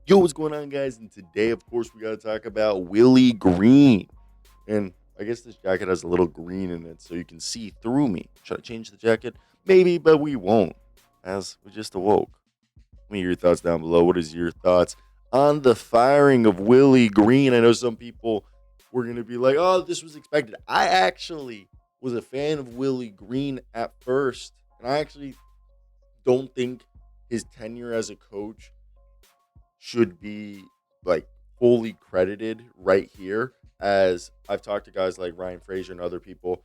Yo, what's going on, guys? And today, of course, we got to talk about Willie Green. And I guess this jacket has a little green in it, so you can see through me. Should I change the jacket? Maybe, but we won't, as we just awoke. Let me hear your thoughts down below. What is your thoughts on the firing of Willie Green? I know some people were going to be like, oh, this was expected. I actually was a fan of Willie Green at first, and I actually don't think his tenure as a coach should be like fully credited right here. As I've talked to guys like Ryan Frazier and other people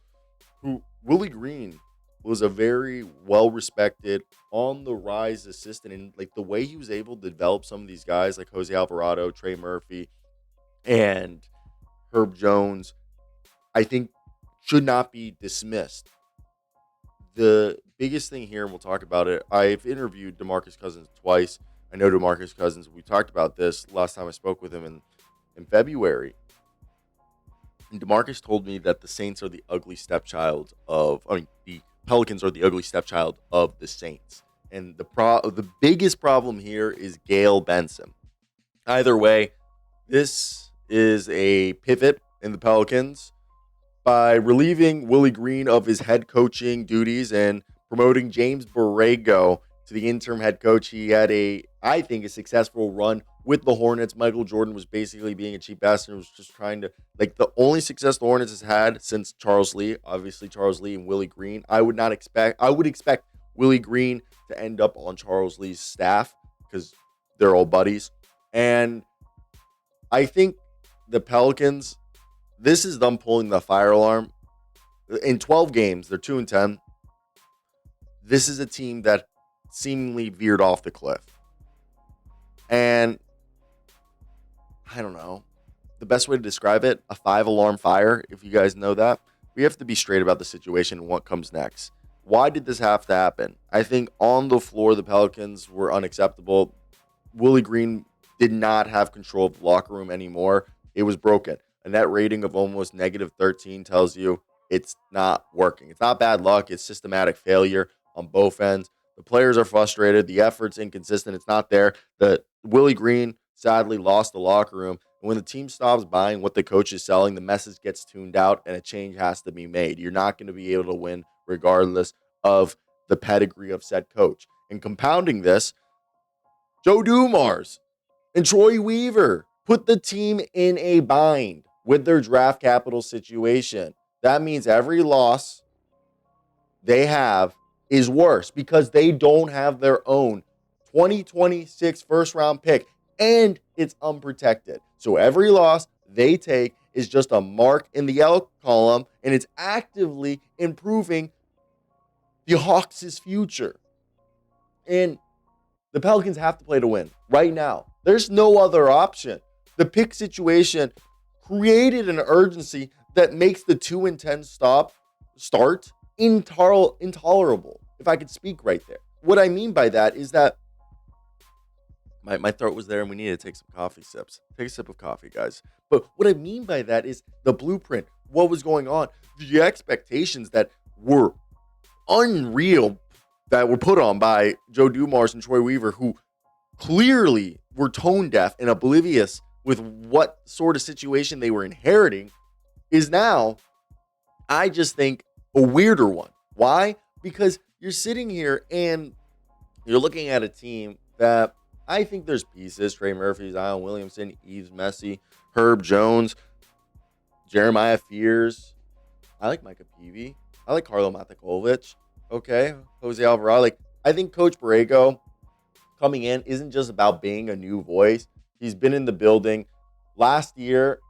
who Willie Green was a very well respected on the rise assistant, and like the way he was able to develop some of these guys like Jose Alvarado, Trey Murphy, and Herb Jones, I think should not be dismissed. The biggest thing here, and we'll talk about it, I've interviewed DeMarcus Cousins twice. I know DeMarcus Cousins. We talked about this last time I spoke with him in February. And DeMarcus told me that the Saints are the ugly stepchild the Pelicans are the ugly stepchild of the Saints. And the biggest problem here is Gail Benson. Either way, this is a pivot in the Pelicans by relieving Willie Green of his head coaching duties and promoting James Borrego to the interim head coach. He had I think, a successful run with the Hornets. Michael Jordan was basically being a cheap bastard and was just trying to, like, the only success the Hornets has had since Charles Lee, obviously Charles Lee and Willie Green. I would expect Willie Green to end up on Charles Lee's staff because they're all buddies. And I think the Pelicans, this is them pulling the fire alarm. In 12 games, they're 2-10. This is a team that seemingly veered off the cliff. And I don't know. The best way to describe it, a 5-alarm fire, if you guys know that. We have to be straight about the situation and what comes next. Why did this have to happen? I think on the floor, the Pelicans were unacceptable. Willie Green did not have control of the locker room anymore. It was broken. A net rating of almost negative 13 tells you it's not working. It's not bad luck. It's systematic failure on both ends. The players are frustrated. The effort's inconsistent. It's not there. The Willie Green sadly lost the locker room. And when the team stops buying what the coach is selling, the message gets tuned out and a change has to be made. You're not going to be able to win regardless of the pedigree of said coach. And compounding this, Joe Dumars and Troy Weaver put the team in a bind with their draft capital situation. That means every loss they have is worse because they don't have their own 2026 first round pick and it's unprotected. So every loss they take is just a mark in the L column and it's actively improving the Hawks' future. And the Pelicans have to play to win right now. There's no other option. The pick situation created an urgency that makes the 2-10 start intolerable, if I could speak right there. What I mean by that is that my throat was there and we need to take some coffee sips. Take a sip of coffee, guys. But what I mean by that is the blueprint, what was going on, the expectations that were unreal that were put on by Joe Dumars and Troy Weaver, who clearly were tone deaf and oblivious with what sort of situation they were inheriting, is now, I just think, a weirder one. Why? Because you're sitting here and you're looking at a team that I think there's pieces. Trey Murphy, Zion Williamson, Yves Messi, Herb Jones, Jeremiah Fears. I like Micah Peavy. I like Carlo Matakovic. Okay. Jose Alvarado. Like, I think Coach Borrego coming in isn't just about being a new voice. He's been in the building. Last year,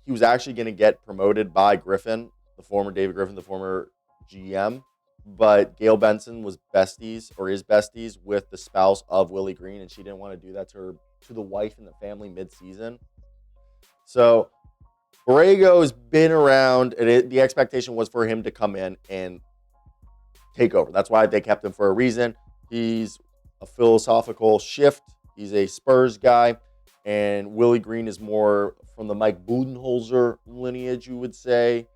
he was actually going to get promoted by Griffin, the former David Griffin, the former GM. But Gail Benson was besties or is besties with the spouse of Willie Green, and she didn't want to do that to the wife and the family mid-season. So Borrego has been around, and the expectation was for him to come in and take over. That's why they kept him for a reason. He's a philosophical shift. He's a Spurs guy, and Willie Green is more from the Mike Budenholzer lineage, you would say,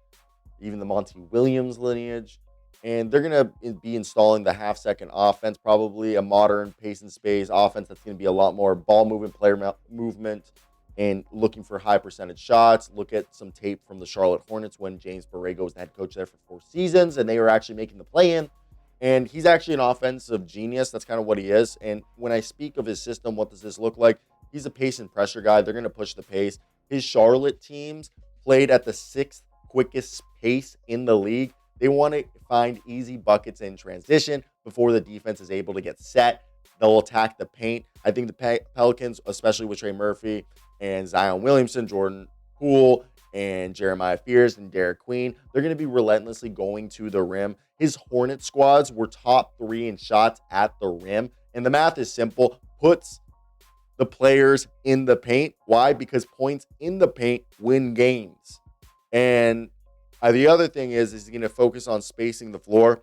even the Monty Williams lineage. And they're going to be installing the half-second offense, probably a modern pace and space offense that's going to be a lot more ball movement, player movement, and looking for high percentage shots. Look at some tape from the Charlotte Hornets when James Borrego was the head coach there for 4 seasons, and they were actually making the play-in. And he's actually an offensive genius. That's kind of what he is. And when I speak of his system, what does this look like? He's a pace and pressure guy. They're going to push the pace. His Charlotte teams played at the sixth quickest pace in the league. They want to find easy buckets in transition before the defense is able to get set. They'll attack the paint. I think the Pelicans, especially with Trey Murphy and Zion Williamson, Jordan Poole, and Jeremiah Fears and Derek Queen, they're going to be relentlessly going to the rim. His Hornet squads were top 3 in shots at the rim. And the math is simple. Puts the players in the paint. Why? Because points in the paint win games. And the other thing is he's going to focus on spacing the floor.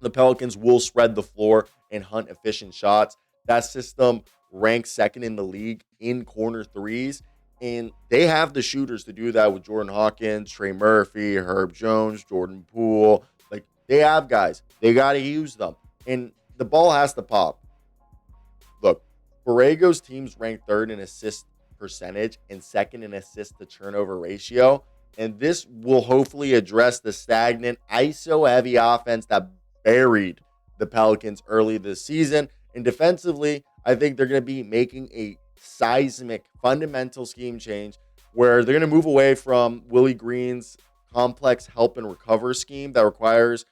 The Pelicans will spread the floor and hunt efficient shots. That system ranks second in the league in corner threes. And they have the shooters to do that with Jordan Hawkins, Trey Murphy, Herb Jones, Jordan Poole. Like, they have guys. They got to use them. And the ball has to pop. Look, Borrego's team's ranked third in assist percentage and second in assist to turnover ratio. And this will hopefully address the stagnant ISO-heavy offense that buried the Pelicans early this season. And defensively, I think they're going to be making a seismic fundamental scheme change where they're going to move away from Willie Green's complex help and recover scheme that requires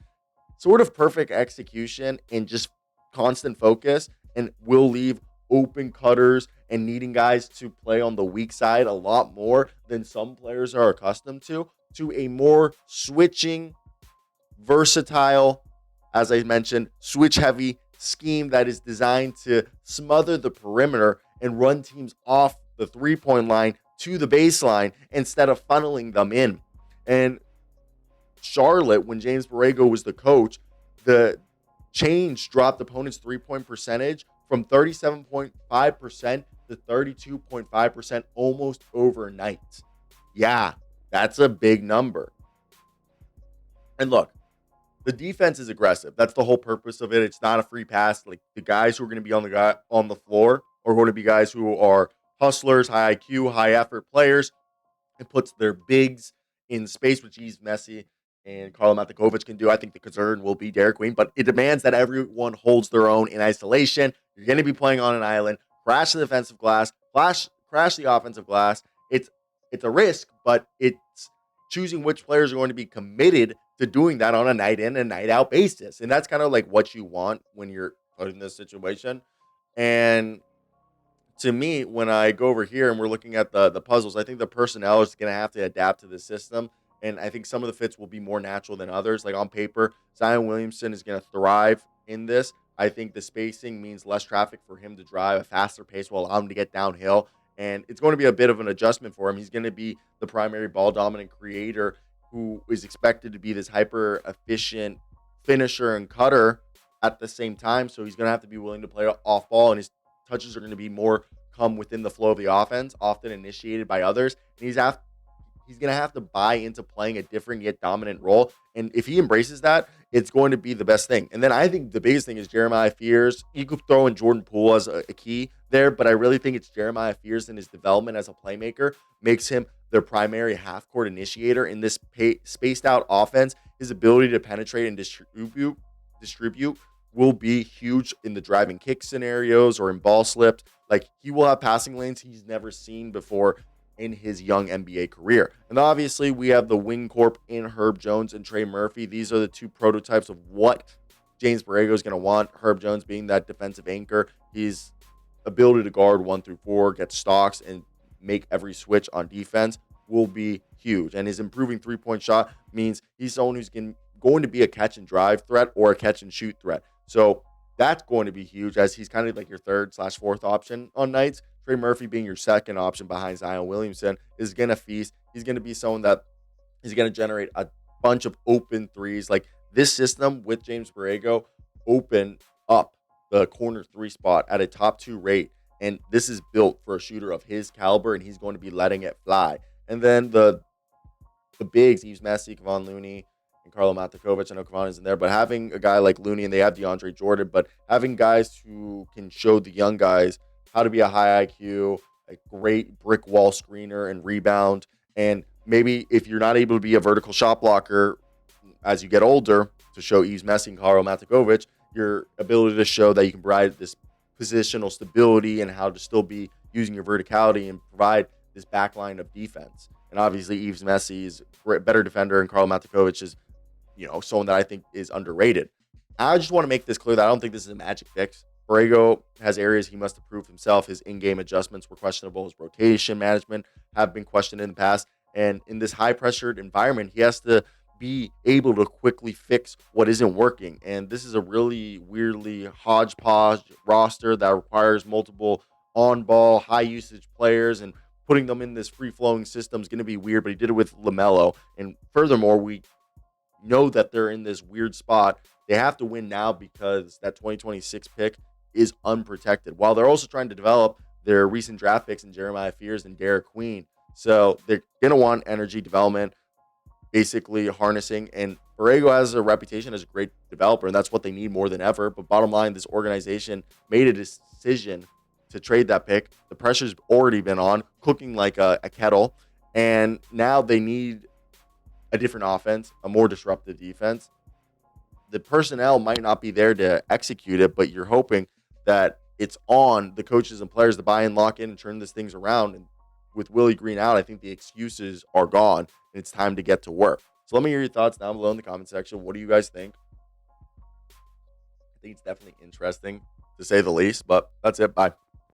sort of perfect execution and just constant focus, and will leave open cutters and needing guys to play on the weak side a lot more than some players are accustomed to a more switching, versatile, as I mentioned, switch-heavy scheme that is designed to smother the perimeter and run teams off the three-point line to the baseline instead of funneling them in. And Charlotte, when James Borrego was the coach, the change dropped opponents' three-point percentage from 37.5% to 32.5% almost overnight. Yeah, that's a big number. And look, the defense is aggressive. That's the whole purpose of it. It's not a free pass. Like, the guys who are going to be on the floor are going to be guys who are hustlers, high IQ, high effort players. It puts their bigs in space, which Yves Messi and Karl Matikovic can do. I think the concern will be Derek Queen, but it demands that everyone holds their own in isolation. You're going to be playing on an island. Crash the defensive glass, crash the offensive glass. It's a risk, but it's choosing which players are going to be committed to doing that on a night in and night out basis. And that's kind of like what you want when you're put in this situation. And to me, when I go over here and we're looking at the puzzles, I think the personnel is going to have to adapt to the system. And I think some of the fits will be more natural than others. Like, on paper, Zion Williamson is going to thrive in this. I think the spacing means less traffic for him to drive, a faster pace will allow him to get downhill. And it's going to be a bit of an adjustment for him. He's going to be the primary ball-dominant creator who is expected to be this hyper-efficient finisher and cutter at the same time. So he's going to have to be willing to play off ball, and his touches are going to be more come within the flow of the offense, often initiated by others. And he's going to have to buy into playing a different yet dominant role. And if he embraces that, it's going to be the best thing. And then I think the biggest thing is Jeremiah Fears. You could throw in Jordan Poole as a key there, but I really think it's Jeremiah Fears and his development as a playmaker makes him their primary half-court initiator in this spaced-out offense. His ability to penetrate and distribute will be huge in the driving kick scenarios or in ball slips. Like, he will have passing lanes he's never seen before in his young NBA career. And obviously, we have the wing corp in Herb Jones and Trey Murphy. These are the two prototypes of what James Borrego is going to want. Herb Jones being that defensive anchor. His ability to guard 1 through 4, get stocks, and make every switch on defense will be huge. And his improving three-point shot means he's someone who's going to be a catch and drive threat or a catch and shoot threat. So that's going to be huge, as he's kind of like your third/fourth option on nights. Trey Murphy being your second option behind Zion Williamson is going to feast. He's going to be someone that is going to generate a bunch of open threes. Like, this system with James Borrego open up the corner 3 spot at a top 2 rate. And this is built for a shooter of his caliber, and he's going to be letting it fly. And then the bigs, Yves Messi, Kevon Looney, and Carlo Matakovic. I know Cavani's in there, but having a guy like Looney, and they have DeAndre Jordan, but having guys who can show the young guys how to be a high IQ, a great brick wall screener and rebound. And maybe if you're not able to be a vertical shot blocker as you get older, to show Yves Messi and Carlo Matakovic, your ability to show that you can provide this positional stability and how to still be using your verticality and provide this backline of defense. And obviously, Yves Messi is a better defender, and Carlo Matakovic is, someone that I think is underrated. I just want to make this clear that I don't think this is a magic fix. Borrego has areas he must improve himself. His in-game adjustments were questionable. His rotation management have been questioned in the past. And in this high-pressured environment, he has to be able to quickly fix what isn't working. And this is a really weirdly hodgepodge roster that requires multiple on-ball, high-usage players, and putting them in this free-flowing system is going to be weird, but he did it with LaMelo. And furthermore, we know that they're in this weird spot. They have to win now because that 2026 pick is unprotected, while they're also trying to develop their recent draft picks in Jeremiah Fears and Derek Queen. So they're going to want energy development, basically harnessing. And Borrego has a reputation as a great developer, and that's what they need more than ever. But bottom line, this organization made a decision to trade that pick. The pressure's already been on, cooking like a kettle. And now they need a different offense, a more disruptive defense. The personnel might not be there to execute it, but you're hoping that it's on the coaches and players to buy in, lock in, and turn these things around. And with Willie Green out, I think the excuses are gone, and it's time to get to work. So let me hear your thoughts down below in the comment section. What do you guys think? I think it's definitely interesting, to say the least, but that's it. Bye.